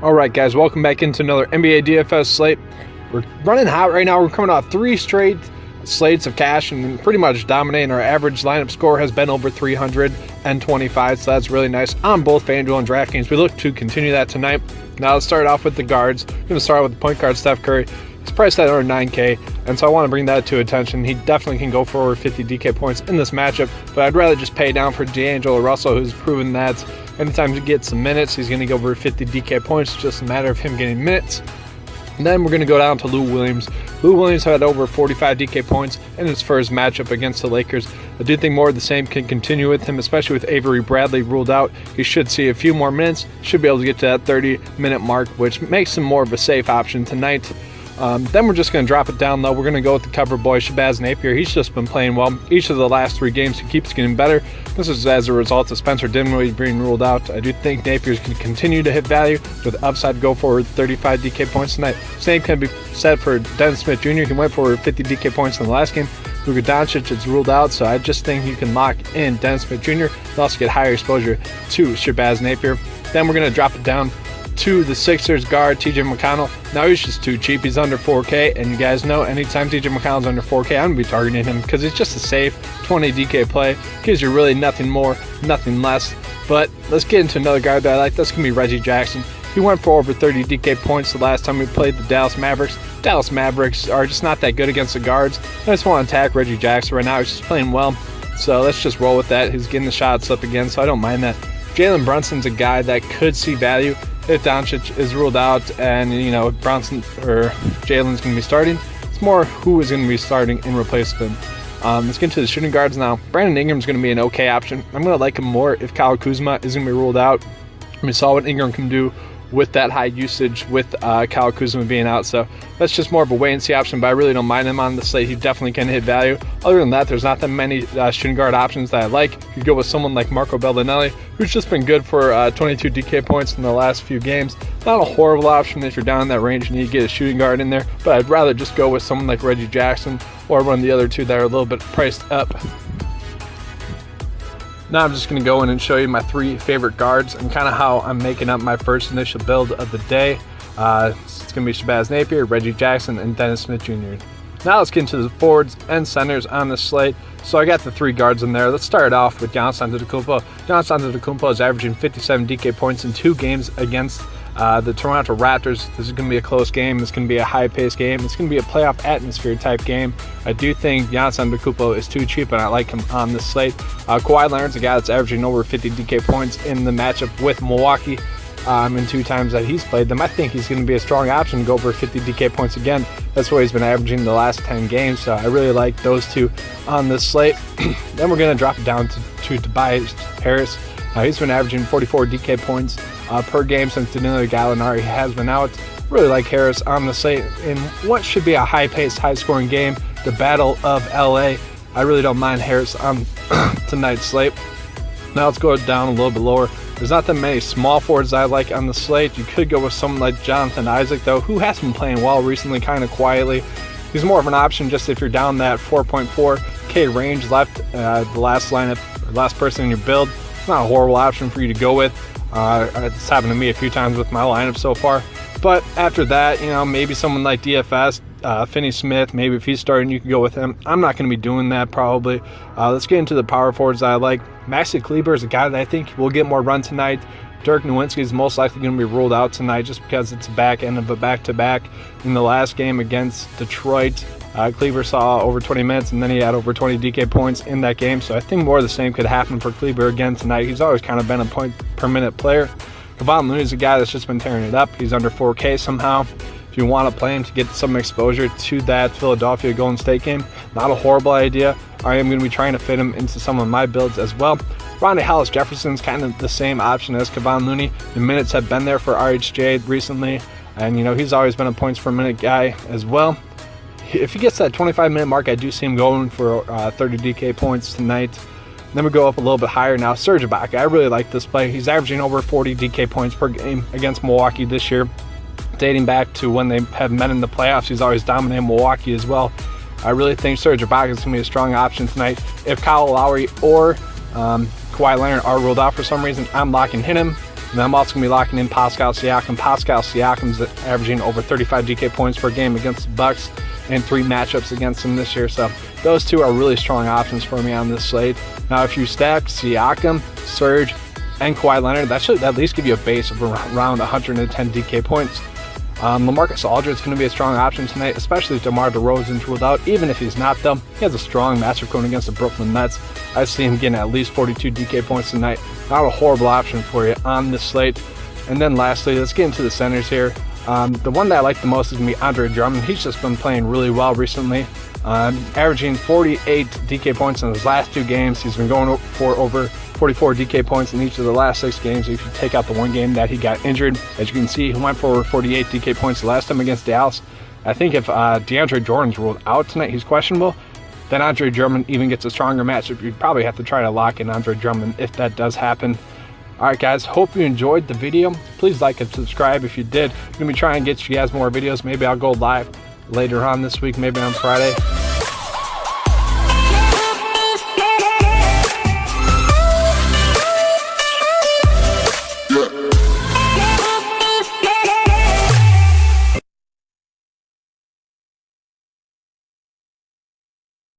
Alright guys, welcome back into another NBA DFS slate. We're running hot right now. We're coming off 3 straight slates of cash and pretty much dominating. Our average lineup score has been over 325, so that's really nice on both FanDuel and DraftKings. We look to continue that tonight. Now let's start off with the guards. We're going to start with the point guard, Steph Curry. He's priced at over 9K, and so I want to bring that to attention. He definitely can go for over 50 DK points in this matchup, but I'd rather just pay down for D'Angelo Russell, who's proven that anytime he gets some minutes, he's going to go over 50 DK points. It's just a matter of him getting minutes. And then we're going to go down to Lou Williams. Lou Williams had over 45 DK points in his first matchup against the Lakers. I do think more of the same can continue with him, especially with Avery Bradley ruled out. He should see a few more minutes, should be able to get to that 30-minute mark, which makes him more of a safe option tonight. Then we're just going to drop it down low. We're going to go with the cover boy, Shabazz Napier. He's just been playing well. Each of the last 3 games, he keeps getting better. This is as a result of Spencer Dinwiddie being ruled out. I do think Napier's going to continue to hit value with upside to go for 35 DK points tonight. Same can be said for Dennis Smith Jr. He went for 50 DK points in the last game. Luka Doncic is ruled out, so I just think you can lock in Dennis Smith Jr. and also get higher exposure to Shabazz Napier. Then we're going to drop it down to the Sixers guard, TJ McConnell. Now he's just too cheap. He's under 4K, and you guys know anytime TJ McConnell's under 4K, I'm going to be targeting him because it's just a safe 20 DK play. Gives you really nothing more, nothing less. But let's get into another guard that I like. That's going to be Reggie Jackson. He went for over 30 DK points the last time we played the Dallas Mavericks. Dallas Mavericks are just not that good against the guards. I just want to attack Reggie Jackson right now. He's just playing well. So let's just roll with that. He's getting the shots up again, so I don't mind that. Jalen Brunson's a guy that could see value if Doncic is ruled out and, Brunson or Jalen's going to be starting. It's more who is going to be starting in replace of him. Let's get into the shooting guards now. Brandon Ingram's going to be an okay option. I'm going to like him more if Kyle Kuzma is going to be ruled out. We saw what Ingram can do with that high usage with Kyle Kuzma being out, so that's just more of a wait-and-see option, but I really don't mind him on the slate. He definitely can hit value. Other than that, there's not that many shooting guard options that I like. You go with someone like Marco Bellinelli, who's just been good for 22 DK points in the last few games. Not a horrible option if you're down in that range and you get a shooting guard in there, but I'd rather just go with someone like Reggie Jackson or one of the other two that are a little bit priced up. Now I'm just going to go in and show you my 3 favorite guards and kind of how I'm making up my first initial build of the day. It's going to be Shabazz Napier, Reggie Jackson, and Dennis Smith Jr. Now let's get into the forwards and centers on the slate. So I got the 3 guards in there. Let's start off with Giannis Antetokounmpo. Giannis Antetokounmpo is averaging 57 DK points in 2 games against the Toronto Raptors. This is going to be a close game. It's going to be a high-paced game. It's going to be a playoff atmosphere type game. I do think Giannis Antetokounmpo is too cheap, and I like him on this slate. Kawhi Leonard's a guy that's averaging over 50 DK points in the matchup with Milwaukee. In 2 times that he's played them. I think he's going to be a strong option to go over 50 DK points again. That's what he's been averaging the last 10 games, so I really like those 2 on this slate. Then we're going to drop it down to Tobias Harris. He's been averaging 44 DK points per game since Danilo Gallinari has been out. Really like Harris on the slate in what should be a high-paced, high-scoring game, the Battle of LA. I really don't mind Harris on tonight's slate. Now let's go down a little bit lower. There's not that many small forwards I like on the slate. You could go with someone like Jonathan Isaac, though, who has been playing well recently, kind of quietly. He's more of an option just if you're down that 4.4K range left, the last lineup, or last person in your build. It's not a horrible option for you to go with. It's happened to me a few times with my lineup so far. But after that, maybe someone like DFS, Finney Smith, maybe if he's starting, you can go with him. I'm not going to be doing that probably. Let's get into the power forwards that I like. Maxi Kleber is a guy that I think will get more run tonight. Dirk Nowitzki is most likely going to be ruled out tonight just because it's a back end of a back-to-back. In the last game against Detroit, Kleber saw over 20 minutes, and then he had over 20 DK points in that game. So I think more of the same could happen for Kleber again tonight. He's always kind of been a point-per-minute player. Kevon Looney is a guy that's just been tearing it up. He's under 4K somehow. If you want to play him to get some exposure to that Philadelphia Golden State game, not a horrible idea. I am going to be trying to fit him into some of my builds as well. Rondae Hollis-Jefferson's kind of the same option as Kevon Looney. The minutes have been there for RHJ recently, and he's always been a points per minute guy as well. If he gets that 25-minute mark, I do see him going for 30 DK points tonight. Then we go up a little bit higher now. Serge Ibaka, I really like this play. He's averaging over 40 DK points per game against Milwaukee this year. Dating back to when they have met in the playoffs, he's always dominated Milwaukee as well. I really think Serge Ibaka is going to be a strong option tonight. If Kyle Lowry or Kawhi Leonard are ruled out for some reason, I'm locking him. And I'm also going to be locking in Pascal Siakam. Pascal Siakam's averaging over 35 DK points per game against the Bucks and 3 matchups against them this year. So those 2 are really strong options for me on this slate. Now, if you stack Siakam, Serge, and Kawhi Leonard, that should at least give you a base of around 110 DK points. LaMarcus Aldridge is going to be a strong option tonight, especially if DeMar DeRozan's ruled out. Even if he's not, though, he has a strong matchup going against the Brooklyn Nets. I see him getting at least 42 DK points tonight. Not a horrible option for you on this slate. And then lastly, let's get into the centers here. The one that I like the most is going to be Andre Drummond. He's just been playing really well recently, averaging 48 DK points in his last 2 games. He's been going for over 44 DK points in each of the last 6 games. If you take out the 1 game that he got injured, as you can see, he went for over 48 DK points the last time against Dallas. I think if DeAndre Jordan's ruled out tonight, he's questionable, then Andre Drummond even gets a stronger matchup. You probably have to try to lock in Andre Drummond if that does happen. Alright guys, hope you enjoyed the video. Please like and subscribe if you did. I'm going to be trying to get you guys more videos. Maybe I'll go live later on this week, maybe on Friday.